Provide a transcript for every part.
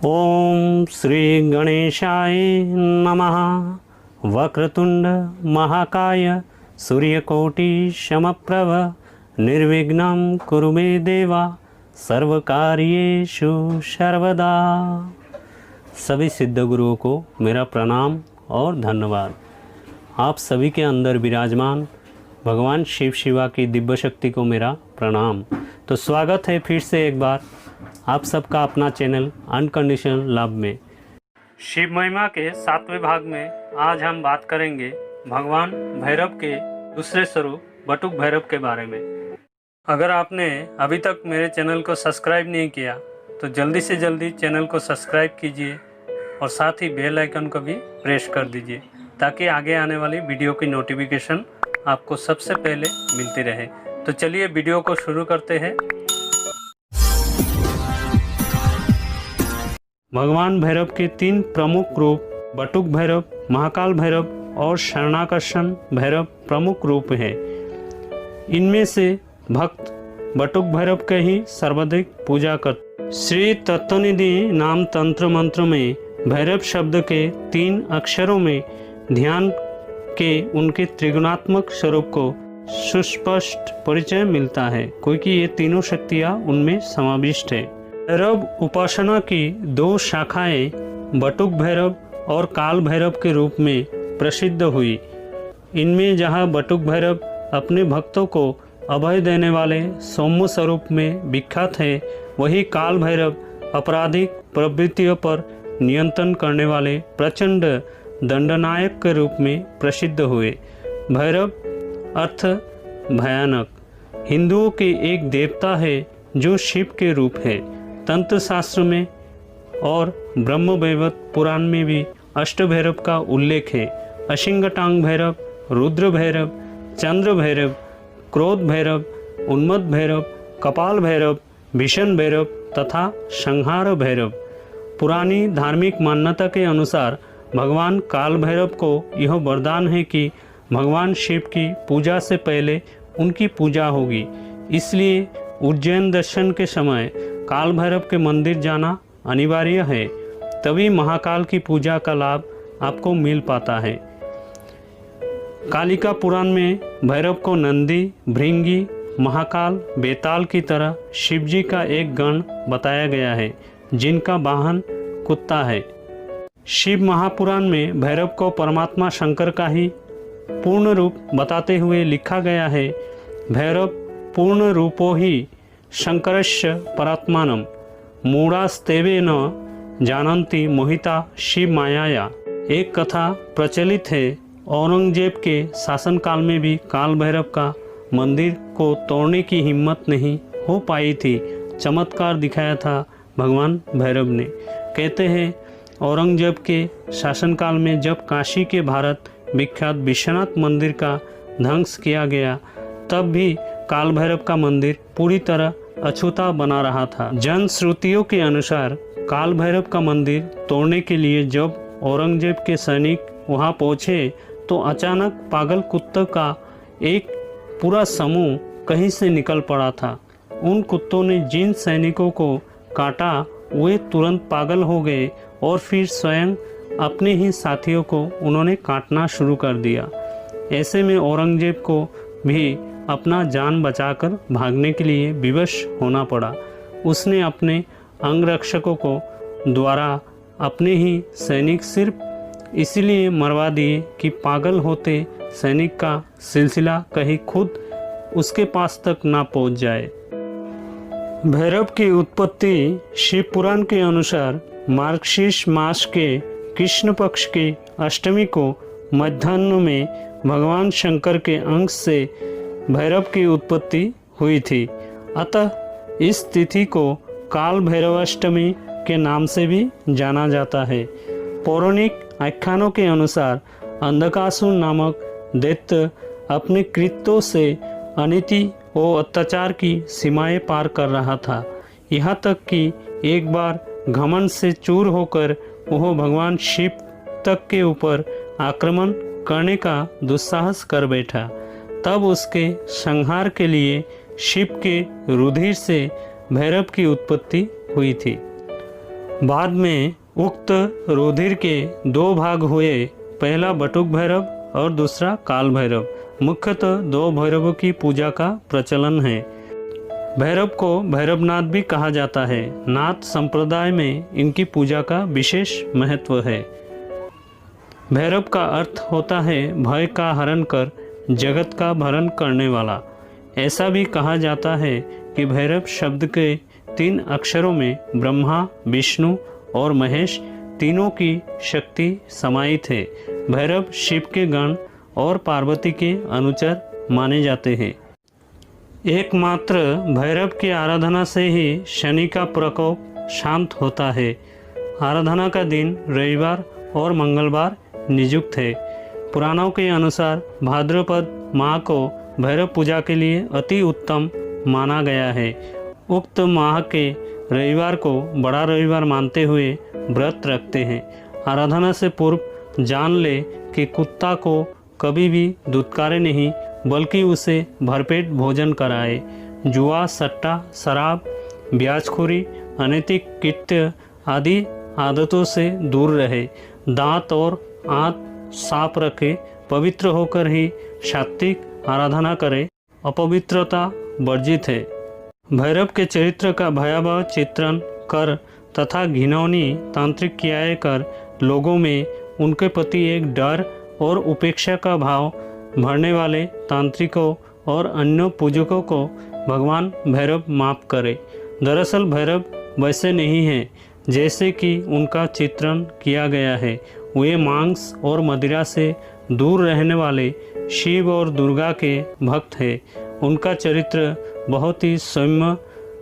ओम श्री गणेशाय नमः। वक्रतुंड महाकाय सूर्यकोटि समप्रभ निर्विघ्नं कुरु मे देवा सर्वकार्येषु सर्वदा। सभी सिद्ध गुरुओं को मेरा प्रणाम और धन्यवाद। आप सभी के अंदर विराजमान भगवान शिव शिवा की दिव्य शक्ति को मेरा प्रणाम। तो स्वागत है फिर से एक बार आप सबका अपना चैनल अनकंडीशनल लव में। शिव महिमा के 7वें भाग में आज हम बात करेंगे भगवान भैरव के दूसरे स्वरूप बटुक भैरव के बारे में। अगर आपने अभी तक मेरे चैनल को सब्सक्राइब नहीं किया तो जल्दी से जल्दी चैनल को सब्सक्राइब कीजिए और साथ ही बेल आइकन को भी प्रेस कर दीजिए ताकि आगे आने वाली वीडियो की नोटिफिकेशन आपको सबसे पहले मिलती रहे। तो चलिए वीडियो को शुरू करते हैं। भगवान भैरव के 3 प्रमुख रूप बटुक भैरव, महाकाल भैरव और शरणाकर्षण भैरव प्रमुख रूप हैं। इनमें से भक्त बटुक भैरव के ही सर्वाधिक पूजा करते। श्री तत्वनिधि नाम तंत्र मंत्र में भैरव शब्द के 3 अक्षरों में ध्यान के उनके त्रिगुणात्मक स्वरूप को सुस्पष्ट परिचय मिलता है, क्योंकि ये तीनों शक्तियाँ उनमें समाविष्ट है। भैरव उपासना की 2 शाखाएं बटुक भैरव और काल भैरव के रूप में प्रसिद्ध हुई। इनमें जहां बटुक भैरव अपने भक्तों को अभय देने वाले सौम्य स्वरूप में विख्यात है, वहीं काल भैरव आपराधिक प्रवृत्तियों पर नियंत्रण करने वाले प्रचंड दंडनायक के रूप में प्रसिद्ध हुए। भैरव अर्थ भयानक, हिंदुओं के एक देवता है जो शिव के रूप है। तंत्र शास्त्र में और ब्रह्म वैवर्त पुराण में भी अष्ट भैरव का उल्लेख है। अशिंगटांग भैरव, रुद्र भैरव, चंद्र भैरव, क्रोध भैरव, उन्मत्त भैरव, कपाल भैरव, भीषण भैरव तथा संहार भैरव। पुरानी धार्मिक मान्यता के अनुसार भगवान काल भैरव को यह वरदान है कि भगवान शिव की पूजा से पहले उनकी पूजा होगी। इसलिए उज्जैन दर्शन के समय काल भैरव के मंदिर जाना अनिवार्य है, तभी महाकाल की पूजा का लाभ आपको मिल पाता है। कालिका पुराण में भैरव को नंदी, भृंगी, महाकाल, बेताल की तरह शिवजी का एक गण बताया गया है जिनका वाहन कुत्ता है। शिव महापुराण में भैरव को परमात्मा शंकर का ही पूर्ण रूप बताते हुए लिखा गया है, भैरव पूर्ण रूपो ही शंकरस्य परात्मानं मूढ़ास्तेवे न जानन्ति मोहिता शिव मायाया। एक कथा प्रचलित है, औरंगजेब के शासनकाल में भी काल भैरव का मंदिर को तोड़ने की हिम्मत नहीं हो पाई थी। चमत्कार दिखाया था भगवान भैरव ने। कहते हैं औरंगजेब के शासनकाल में जब काशी के भारत विख्यात विश्वनाथ मंदिर का ध्वंस किया गया, तब भी काल भैरव का मंदिर पूरी तरह अछूता बना रहा था। जन श्रुतियों के अनुसार काल भैरव का मंदिर तोड़ने के लिए जब औरंगजेब के सैनिक वहां पहुंचे तो अचानक पागल कुत्तों का एक पूरा समूह कहीं से निकल पड़ा था। उन कुत्तों ने जिन सैनिकों को काटा वे तुरंत पागल हो गए और फिर स्वयं अपने ही साथियों को उन्होंने काटना शुरू कर दिया। ऐसे में औरंगजेब को भी अपना जान बचाकर भागने के लिए विवश होना पड़ा। उसने अपने अंगरक्षकों को द्वारा अपने ही सैनिक सिर्फ इसलिए मरवा दिए कि पागल होते सैनिक का सिलसिला कहीं खुद उसके पास तक ना पहुंच जाए। भैरव की उत्पत्ति शिव पुराण के अनुसार मार्गशीर्ष मास के कृष्ण पक्ष की अष्टमी को मध्याह्न में भगवान शंकर के अंश से भैरव की उत्पत्ति हुई थी। अतः इस तिथि को काल भैरवाष्टमी के नाम से भी जाना जाता है। पौराणिक आख्यानों के अनुसार अंधकासुर नामक दैत्य अपने कृत्यों से अनिति और अत्याचार की सीमाएं पार कर रहा था। यहाँ तक कि एक बार घमंड से चूर होकर वह भगवान शिव तक के ऊपर आक्रमण करने का दुस्साहस कर बैठा। तब उसके संहार के लिए शिव के रुधिर से भैरव की उत्पत्ति हुई थी। बाद में उक्त रुधिर के दो भाग हुए, पहला बटुक भैरव और दूसरा काल भैरव। मुख्यतः दो भैरवों की पूजा का प्रचलन है। भैरव को भैरवनाथ भी कहा जाता है। नाथ संप्रदाय में इनकी पूजा का विशेष महत्व है। भैरव का अर्थ होता है भय का हरण कर जगत का भरण करने वाला। ऐसा भी कहा जाता है कि भैरव शब्द के 3 अक्षरों में ब्रह्मा, विष्णु और महेश तीनों की शक्ति समाहित है। भैरव शिव के गण और पार्वती के अनुचर माने जाते हैं। एकमात्र भैरव की आराधना से ही शनि का प्रकोप शांत होता है। आराधना का दिन रविवार और मंगलवार नियुक्त है। पुराणों के अनुसार भाद्रपद माह को भैरव पूजा के लिए अति उत्तम माना गया है। उक्त माह के रविवार को बड़ा रविवार मानते हुए व्रत रखते हैं। आराधना से पूर्व जान ले कि कुत्ता को कभी भी दुत्कारे नहीं, बल्कि उसे भरपेट भोजन कराए। जुआ, सट्टा, शराब, ब्याजखोरी, अनैतिक कृत्य आदि आदतों से दूर रहे। दांत और आंत साफ रखे। पवित्र होकर ही सात्विक आराधना करे। अपवित्रता वर्जित है। भैरव के चरित्र का भयावह चित्रण कर तथा घिनौनी तांत्रिक क्रियाएं कर लोगों में उनके प्रति एक डर और उपेक्षा का भाव भरने वाले तांत्रिकों और अन्य पूजकों को भगवान भैरव माफ करे। दरअसल भैरव वैसे नहीं हैं जैसे कि उनका चित्रण किया गया है। वे मांस और मदिरा से दूर रहने वाले शिव और दुर्गा के भक्त हैं। उनका चरित्र बहुत ही सौम्य,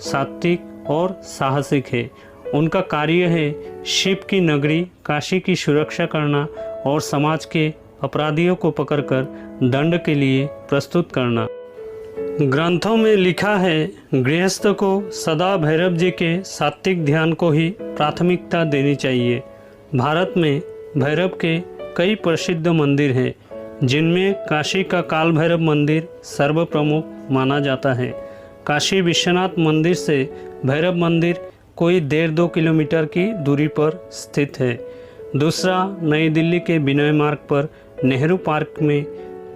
सात्विक और साहसिक है। उनका कार्य है शिव की नगरी काशी की सुरक्षा करना और समाज के अपराधियों को पकड़कर दंड के लिए प्रस्तुत करना। ग्रंथों में लिखा है, गृहस्थ को सदा भैरव जी के सात्विक ध्यान को ही प्राथमिकता देनी चाहिए। भारत में भैरव के कई प्रसिद्ध मंदिर हैं, जिनमें काशी का काल भैरव मंदिर सर्वप्रमुख माना जाता है। काशी विश्वनाथ मंदिर से भैरव मंदिर कोई 1.5-2 किलोमीटर की दूरी पर स्थित है। दूसरा, नई दिल्ली के विनय मार्ग पर नेहरू पार्क में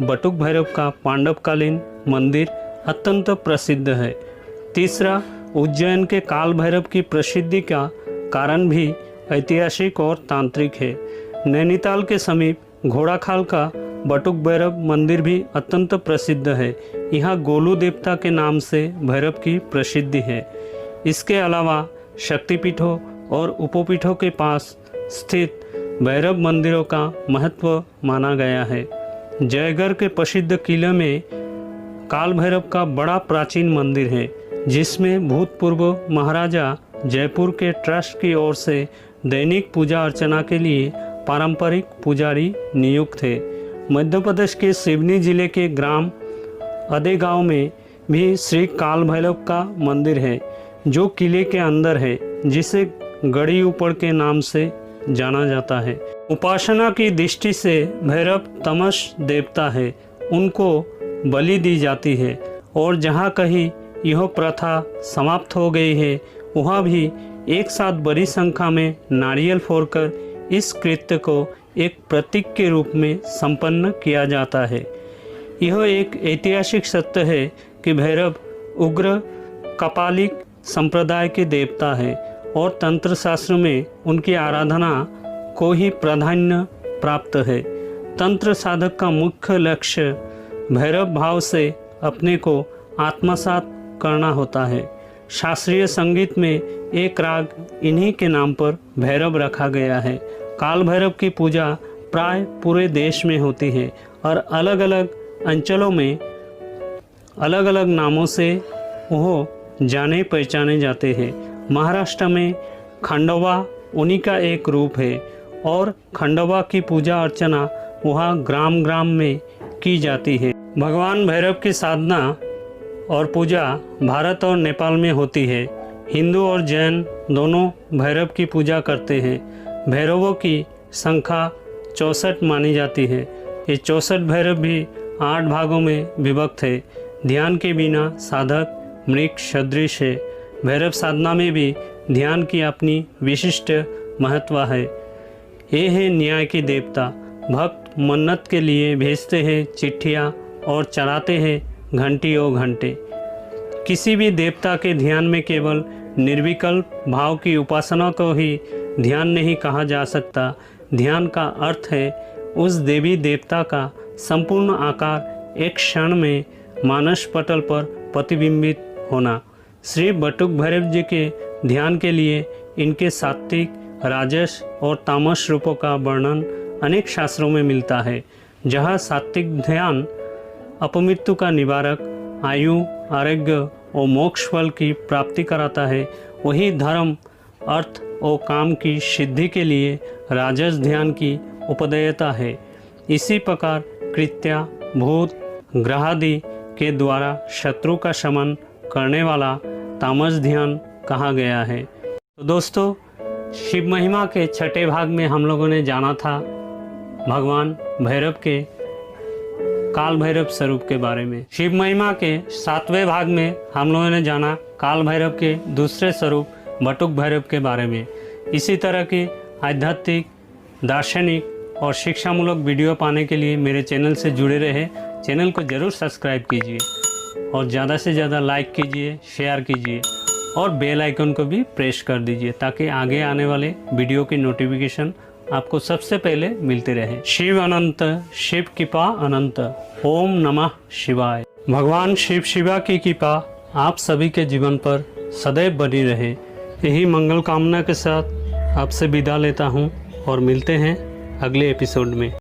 बटुक भैरव का पांडवकालीन मंदिर अत्यंत प्रसिद्ध है। तीसरा, उज्जैन के काल भैरव की प्रसिद्धि का कारण भी ऐतिहासिक और तांत्रिक है। नैनीताल के समीप घोड़ाखाल का बटुक भैरव मंदिर भी अत्यंत प्रसिद्ध है। यहाँ गोलू देवता के नाम से भैरव की प्रसिद्धि है। इसके अलावा शक्तिपीठों और उपपीठों के पास स्थित भैरव मंदिरों का महत्व माना गया है। जयगढ़ के प्रसिद्ध किले में काल भैरव का बड़ा प्राचीन मंदिर है, जिसमें भूतपूर्व महाराजा जयपुर के ट्रस्ट की ओर से दैनिक पूजा अर्चना के लिए पारंपरिक पुजारी नियुक्त थे। मध्य प्रदेश के सिवनी जिले के ग्राम अदेगांव में भी श्री काल भैरव का मंदिर है, जो किले के अंदर है, जिसे गड़ी ऊपर के नाम से जाना जाता है। उपासना की दृष्टि से भैरव तमस देवता है, उनको बलि दी जाती है और जहाँ कहीं यह प्रथा समाप्त हो गई है, वहाँ भी एक साथ बड़ी संख्या में नारियल फोड़कर इस कृत्य को एक प्रतीक के रूप में संपन्न किया जाता है। यह एक ऐतिहासिक सत्य है कि भैरव उग्र कपालिक संप्रदाय के देवता है और तंत्र शास्त्र में उनकी आराधना को ही प्राधान्य प्राप्त है। तंत्र साधक का मुख्य लक्ष्य भैरव भाव से अपने को आत्मसात करना होता है। शास्त्रीय संगीत में एक राग इन्हीं के नाम पर भैरव रखा गया है। काल भैरव की पूजा प्राय पूरे देश में होती है और अलग अलग अंचलों में अलग अलग नामों से वह जाने पहचाने जाते हैं। महाराष्ट्र में खंडवा उन्हीं का एक रूप है और खंडवा की पूजा अर्चना वहाँ ग्राम ग्राम में की जाती है। भगवान भैरव की साधना और पूजा भारत और नेपाल में होती है। हिंदू और जैन दोनों भैरव की पूजा करते हैं। भैरवों की संख्या 64 मानी जाती है। ये 64 भैरव भी 8 भागों में विभक्त है। ध्यान के बिना साधक मृग सदृश है। भैरव साधना में भी ध्यान की अपनी विशिष्ट महत्व है। ये है न्याय के देवता। भक्त मन्नत के लिए भेजते हैं चिट्ठियाँ और चढ़ाते हैं घंटी और घंटे। किसी भी देवता के ध्यान में केवल निर्विकल्प भाव की उपासना को ही ध्यान नहीं कहा जा सकता। ध्यान का अर्थ है उस देवी देवता का संपूर्ण आकार एक क्षण में मानस पटल पर प्रतिबिंबित होना। श्री बटुक भैरव जी के ध्यान के लिए इनके सात्विक, राजस और तामस रूपों का वर्णन अनेक शास्त्रों में मिलता है। जहाँ सात्विक ध्यान अपमृत्यु का निवारक, आयु, आरोग्य और मोक्ष फल की प्राप्ति कराता है, वही धर्म, अर्थ और काम की सिद्धि के लिए राजस ध्यान की उपदेयता है। इसी प्रकार कृत्या, भूत, ग्रहादि के द्वारा शत्रु का शमन करने वाला तामस ध्यान कहा गया है। तो दोस्तों, शिव महिमा के छठे भाग में हम लोगों ने जाना था भगवान भैरव के काल भैरव स्वरूप के बारे में। शिव महिमा के सातवें भाग में हम लोगों ने जाना काल भैरव के दूसरे स्वरूप बटुक भैरव के बारे में। इसी तरह की आध्यात्मिक, दार्शनिक और शिक्षामूलक वीडियो पाने के लिए मेरे चैनल से जुड़े रहे। चैनल को ज़रूर सब्सक्राइब कीजिए और ज़्यादा से ज़्यादा लाइक कीजिए, शेयर कीजिए और बेल आइकन को भी प्रेस कर दीजिए ताकि आगे आने वाले वीडियो की नोटिफिकेशन आपको सबसे पहले मिलते रहे। शिव अनंत, शिव कृपा अनंत। ओम नमः शिवाय। भगवान शिव शिवा की कृपा आप सभी के जीवन पर सदैव बनी रहे। यही मंगल कामना के साथ आपसे विदा लेता हूँ और मिलते हैं अगले एपिसोड में।